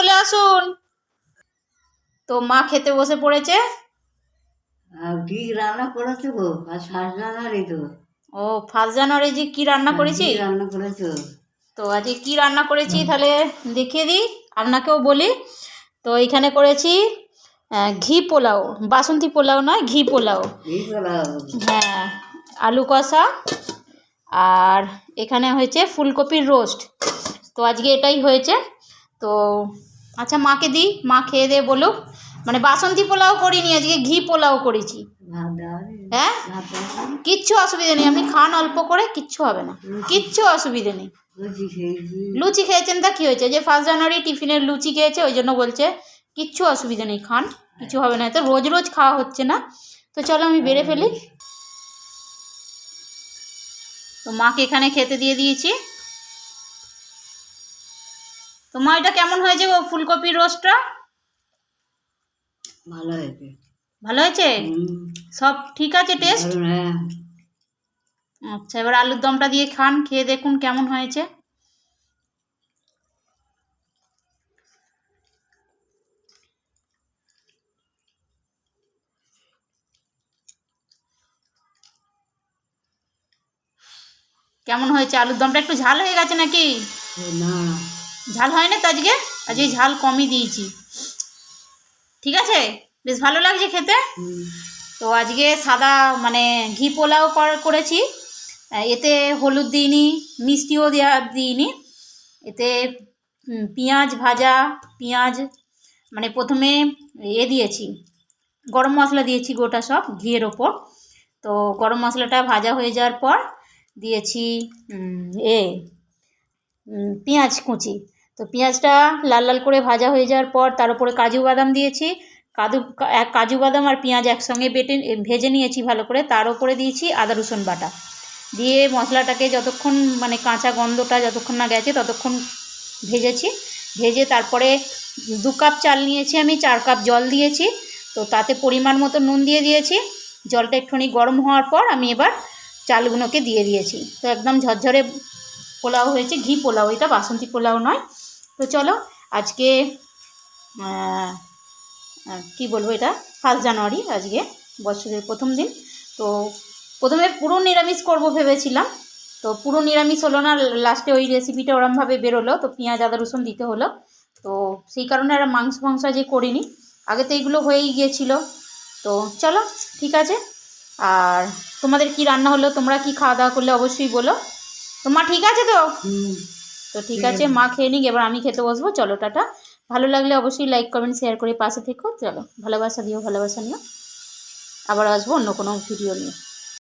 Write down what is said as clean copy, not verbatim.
চলে আসুন। তো মা খেতে বসে পড়েছে। কি রান্না করেছো গো? আজ 1 জানুয়ারি তো। ও 1 জানুয়ারি যে কি রান্না করেছি? কি রান্না করেছো? তো আজকে কি রান্না করেছি তাহলে দেখিয়ে দিই, আপনাকেও বলি। তো এখানে করেছি ঘি পোলাও, বাসন্তী পোলাও নয়, ঘি পোলাও। হ্যাঁ, আলু কষা, আর এখানে হয়েছে ফুলকপির রোস্ট। তো আজকে এটাই হয়েছে। তো আচ্ছা মাকে দিই, মা খেয়ে দিয়ে বলুক। মানে বাসন্তী পোলাও করিনি, আজকে ঘি পোলাও করেছি। হ্যাঁ, কিচ্ছু অসুবিধা নেই, আপনি খান অল্প করে, কিচ্ছু হবে না, কিচ্ছু অসুবিধা নেই। লুচি খেয়েছেন তা কী হয়েছে? যে 1 জানুয়ারি টিফিনের লুচি খেয়েছে, ওই জন্য বলছে কিচ্ছু অসুবিধা নেই, খান, কিছু হবে না। তো রোজ রোজ খাওয়া হচ্ছে না। তো চলো আমি বেড়ে ফেলি। তো মাকে এখানে খেতে দিয়ে দিয়েছি। তো মা এটা কেমন হয়েছে গো ফুলকপির রোস্টটা? ভালো হয়েছে। ভালো হয়েছে? সব ঠিক আছে টেস্ট? হ্যাঁ। আচ্ছা, এবার আলুর দমটা দিয়ে খান, খেয়ে দেখুন কেমন হয়েছে। কেমন হয়েছে? আলুর দমটা একটু ঝাল হয়ে গেছে নাকি? না, ঝাল হয় না তো আজকে, আজকে ঝাল কমই দিয়েছি। ঠিক আছে, বেশ ভালো লাগছে খেতে। তো আজকে সাদা মানে ঘি পোলাও করেছি। এতে হলুদ দিইনি, মিষ্টিও দিইনি। এতে পেঁয়াজ ভাজা, পেঁয়াজ মানে প্রথমে দিয়েছি, গরম মশলা দিয়েছি গোটা সব ঘিয়ের ওপর। তো গরম মশলাটা ভাজা হয়ে যাওয়ার পর দিয়েছি পেঁয়াজ কুচি। তো পেঁয়াজটা লাল লাল করে ভাজা হয়ে যাওয়ার পর তার উপরে কাজু বাদাম দিয়েছি। কাজু বাদাম আর পেঁয়াজ একসঙ্গে ভেজে নিয়েছি ভালো করে। তার উপরে দিয়েছি আদা রসুন বাটা দিয়ে মশলাটাকে যতক্ষণ মানে কাঁচা গন্ধটা যতক্ষণ না গেছে ততক্ষণ ভেজেছি। ভেজে তারপরে 2 কাপ চাল নিয়েছি, আমি 4 কাপ জল দিয়েছি। তো তাতে পরিমাণ মতো নুন দিয়ে দিয়েছি। জলটা একটুখানি গরম হওয়ার পর আমি এবার চালগুলোকে দিয়ে দিয়েছি। তো একদম ঝরঝরে পোলাও হয়েছে, ঘি পোলাও, এটা বাসন্তী পোলাও নয়। তো চলো আজকে কি বলবো, এটা 1 জানুয়ারি, আজকে বছরের প্রথম দিন। তো প্রথমে পুরো নিরামিষ করব ভেবেছিলাম, তো পুরো নিরামিষ হলো না, লাস্টে ওই রেসিপিটা ওরমভাবে বেরোলো, তো পেঁয়াজ আদা রসুন দিতে হলো। তো সেই কারণে আর মাংস যে করিনি, আগে তো এইগুলো হয়েই গিয়েছিলো। তো চলো ঠিক আছে। আর তোমাদের কি রান্না হলো, তোমরা কি খাওয়া দাওয়া করলে অবশ্যই বলো। তো মা ঠিক আছে তো? তো ঠিক আছে, মা খেয়ে নিক, এবার আমি খেতে বসবো। চলো টাটা। ভালো লাগলে অবশ্যই লাইক কমেন্ট শেয়ার করে পাশে থেকো। চলো, ভালোবাসা দিও, ভালোবাসা নিও। আবার আসবো অন্য কোনো ভিডিও নিয়ে।